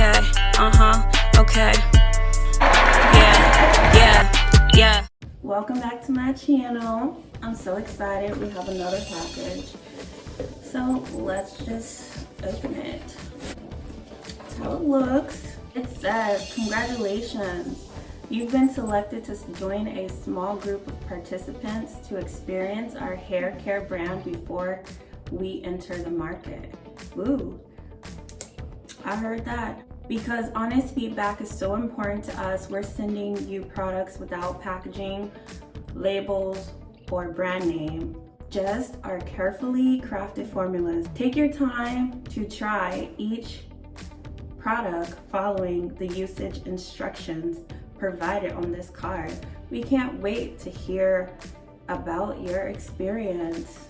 okay, okay. Yeah. Welcome back to my channel. I'm so excited. We have another package. So let's just open it. That's how it looks. It says, congratulations. You've been selected to join a small group of participants to experience our hair care brand before we enter the market. Ooh, I heard that. Because honest feedback is so important to us, we're sending you products without packaging, labels, or brand name. Just our carefully crafted formulas. Take your time to try each product following the usage instructions provided on this card. We can't wait to hear about your experience.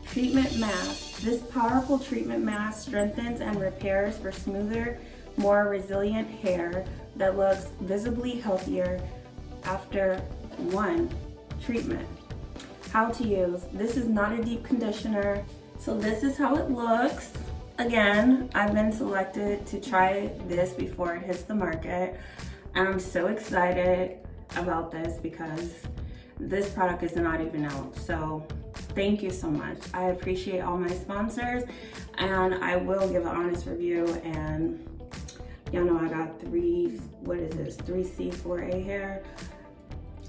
Treatment mask. This powerful treatment mask strengthens and repairs for smoother, more resilient hair that looks visibly healthier after one treatment. How to use. This is not a deep conditioner, so this is how it looks. Again, I've been selected to try this before it hits the market, and I'm so excited about this because this product is not even out. So thank you so much. I appreciate all my sponsors, and I will give an honest review. And y'all know I got three C4A hair.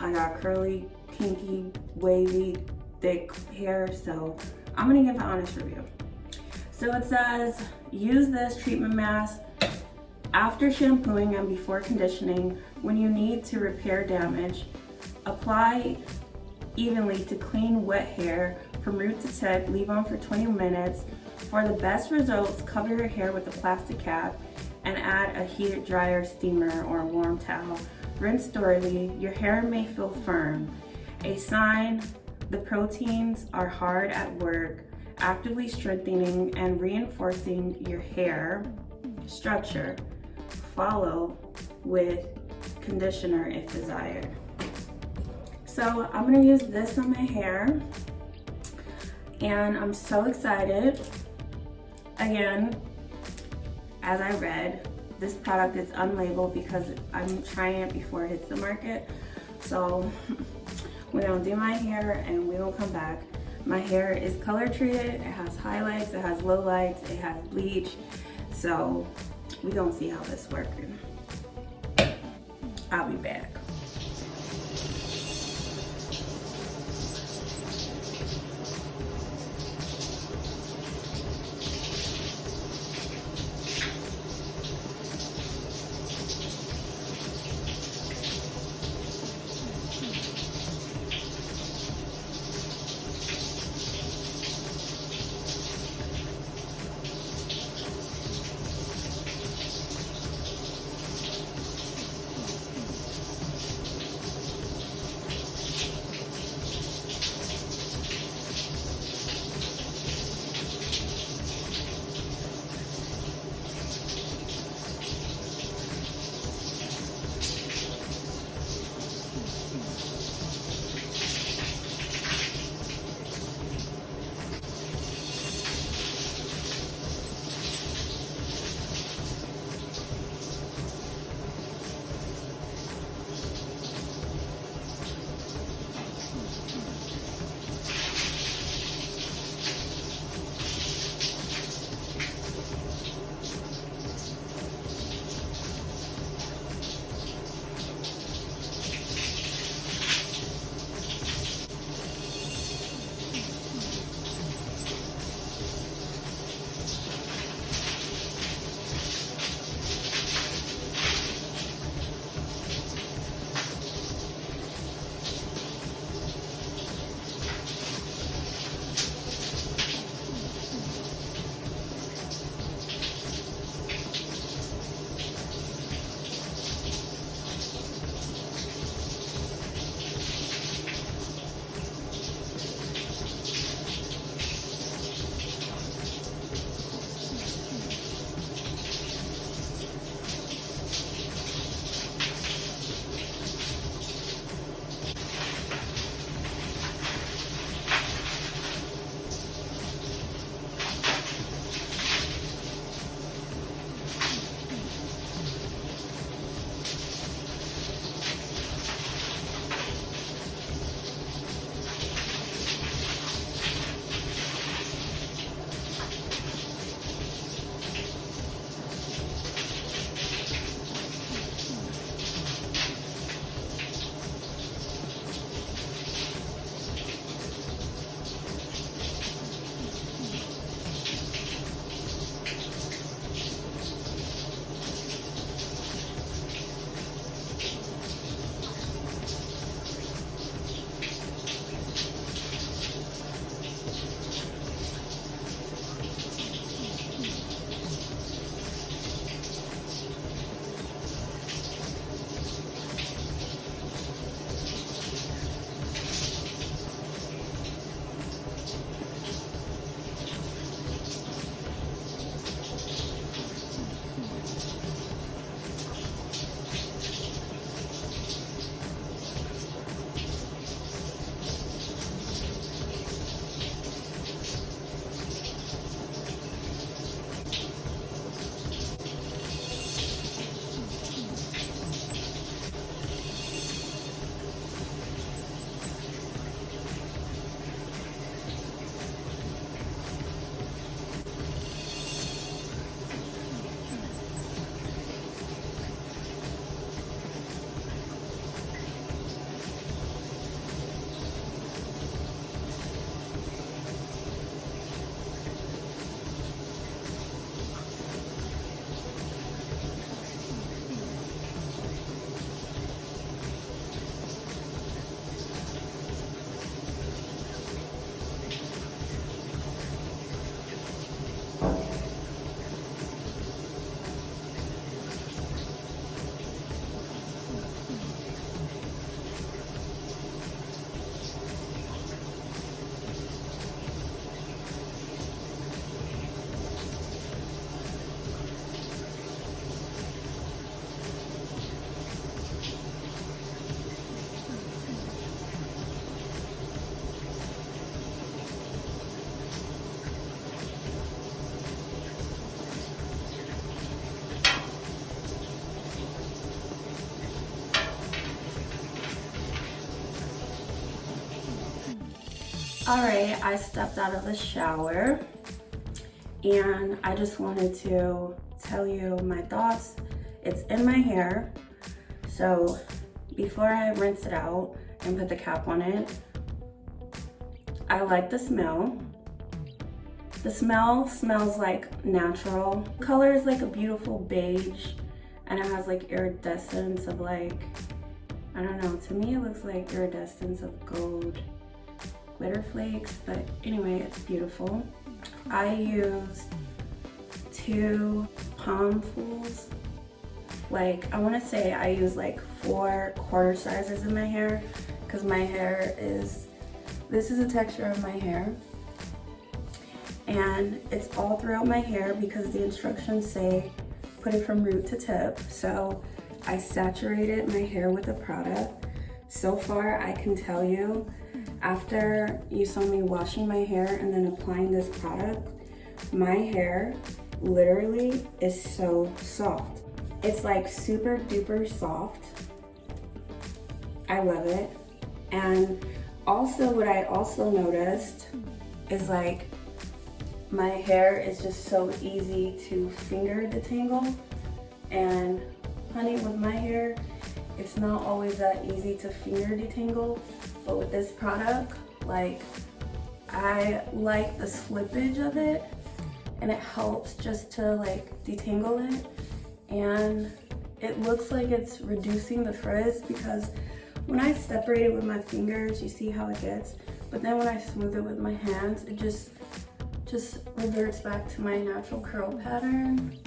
I got curly, kinky, wavy, thick hair, so I'm gonna give an honest review. So it says, use this treatment mask after shampooing and before conditioning when you need to repair damage. Apply evenly to clean wet hair from root to tip. Leave on for 20 minutes. For the best results, cover your hair with a plastic cap and add a heated dryer, steamer, or a warm towel. Rinse thoroughly. Your hair may feel firm. A sign the proteins are hard at work, actively strengthening and reinforcing your hair structure. Follow with conditioner if desired. So I'm gonna use this on my hair, and I'm so excited. Again, as I read, this product is unlabeled because I'm trying it before it hits the market. So we're gonna do my hair and we will come back. My hair is color treated, it has highlights, it has lowlights, it has bleach. So we gonna see how this works. I'll be back. Alright, I stepped out of the shower and I just wanted to tell you my thoughts. It's in my hair, so before I rinse it out and put the cap on it, I like the smell. The smell smells like natural. The color is like a beautiful beige and it has like iridescence of like, I don't know, to me it looks like iridescence of gold glitter flakes, but anyway, it's beautiful. I used 2 palmfuls. Like, I want to say I use like 4 quarter sizes in my hair because my hair is, this is the texture of my hair. And it's all throughout my hair because the instructions say put it from root to tip. So I saturated my hair with the product. So far, I can tell you, after you saw me washing my hair and then applying this product, my hair literally is so soft. It's like super duper soft. I love it. And also what I also noticed is like my hair is just so easy to finger detangle. And honey, with my hair, it's not always that easy to finger detangle. But with this product, like, I like the slippage of it and it helps just to like detangle it. And it looks like it's reducing the frizz because when I separate it with my fingers, you see how it gets. But then when I smooth it with my hands, it just reverts back to my natural curl pattern.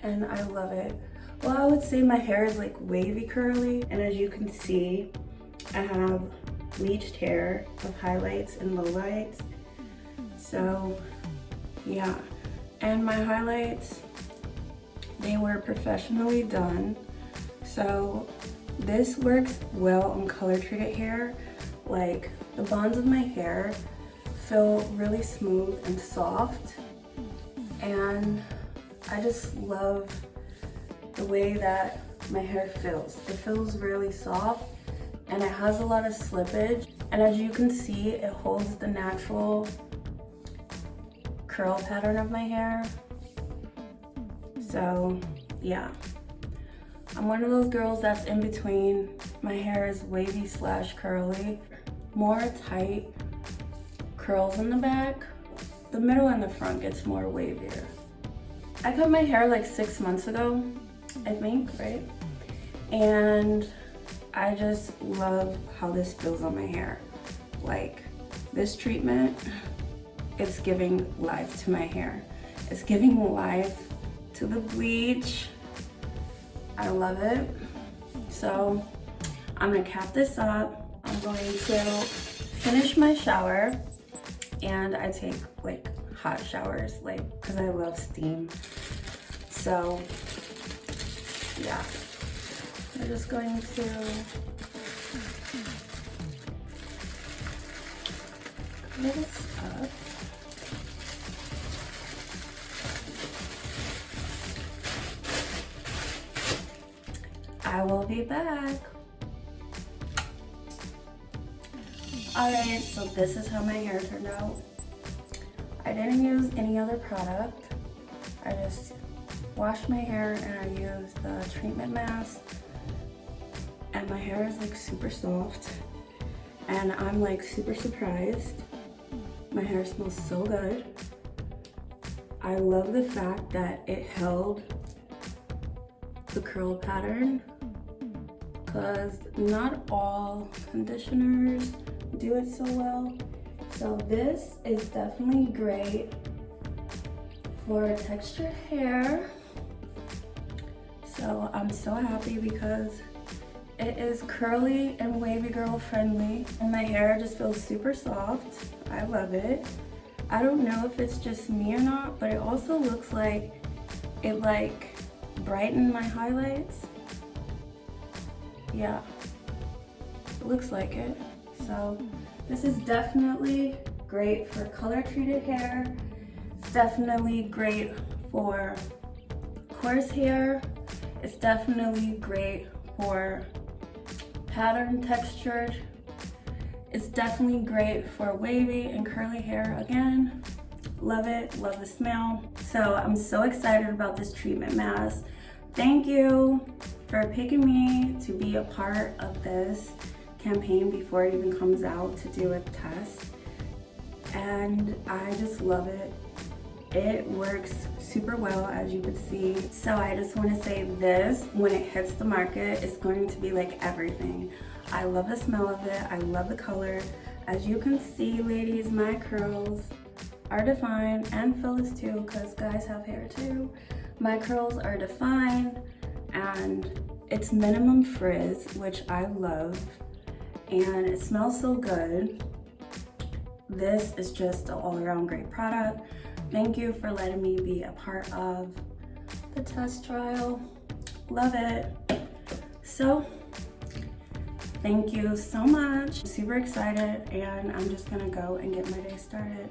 And I love it. Well, I would say my hair is like wavy curly. And as you can see, I have bleached hair of highlights and lowlights. So yeah, and my highlights, they were professionally done. So this works well on color treated hair. Like, the bonds of my hair feel really smooth and soft. And I just love the way that my hair feels. It feels really soft and it has a lot of slippage. And as you can see, it holds the natural curl pattern of my hair. So yeah, I'm one of those girls that's in between. My hair is wavy / curly, more tight curls in the back. The middle and the front gets more wavier. I cut my hair like 6 months ago, I think, right? And I just love how this feels on my hair. Like, this treatment, it's giving life to my hair. It's giving life to the bleach. I love it. So I'm gonna cap this up. I'm going to finish my shower, and I take like hot showers, like, because I love steam. So yeah, I'm just going to cover this up. I will be back. Alright, so this is how my hair turned out. I didn't use any other product. I just washed my hair and I used the treatment mask. And my hair is like super soft. And I'm like super surprised. My hair smells so good. I love the fact that it held the curl pattern, because not all conditioners do it so well. So this is definitely great for textured hair. So I'm so happy because it is curly and wavy girl friendly, and my hair just feels super soft. I love it. I don't know if it's just me or not, but it also looks like it like brightened my highlights. Yeah, it looks like it. So this is definitely great for color treated hair. It's definitely great for coarse hair. It's definitely great for pattern textured. It's definitely great for wavy and curly hair again. Love it, love the smell. So I'm so excited about this treatment mask. Thank you for picking me to be a part of this campaign before it even comes out to do a test. And I just love it. It works super well, as you could see. So I just want to say this, when it hits the market, it's going to be like everything. I love the smell of it. I love the color. As you can see, ladies, my curls are defined, and Phyllis too, because guys have hair too. My curls are defined, and it's minimum frizz, which I love, and it smells so good. This is just an all-around great product. Thank you for letting me be a part of the test trial. Love it. So, thank you so much. I'm super excited, and I'm just gonna go and get my day started.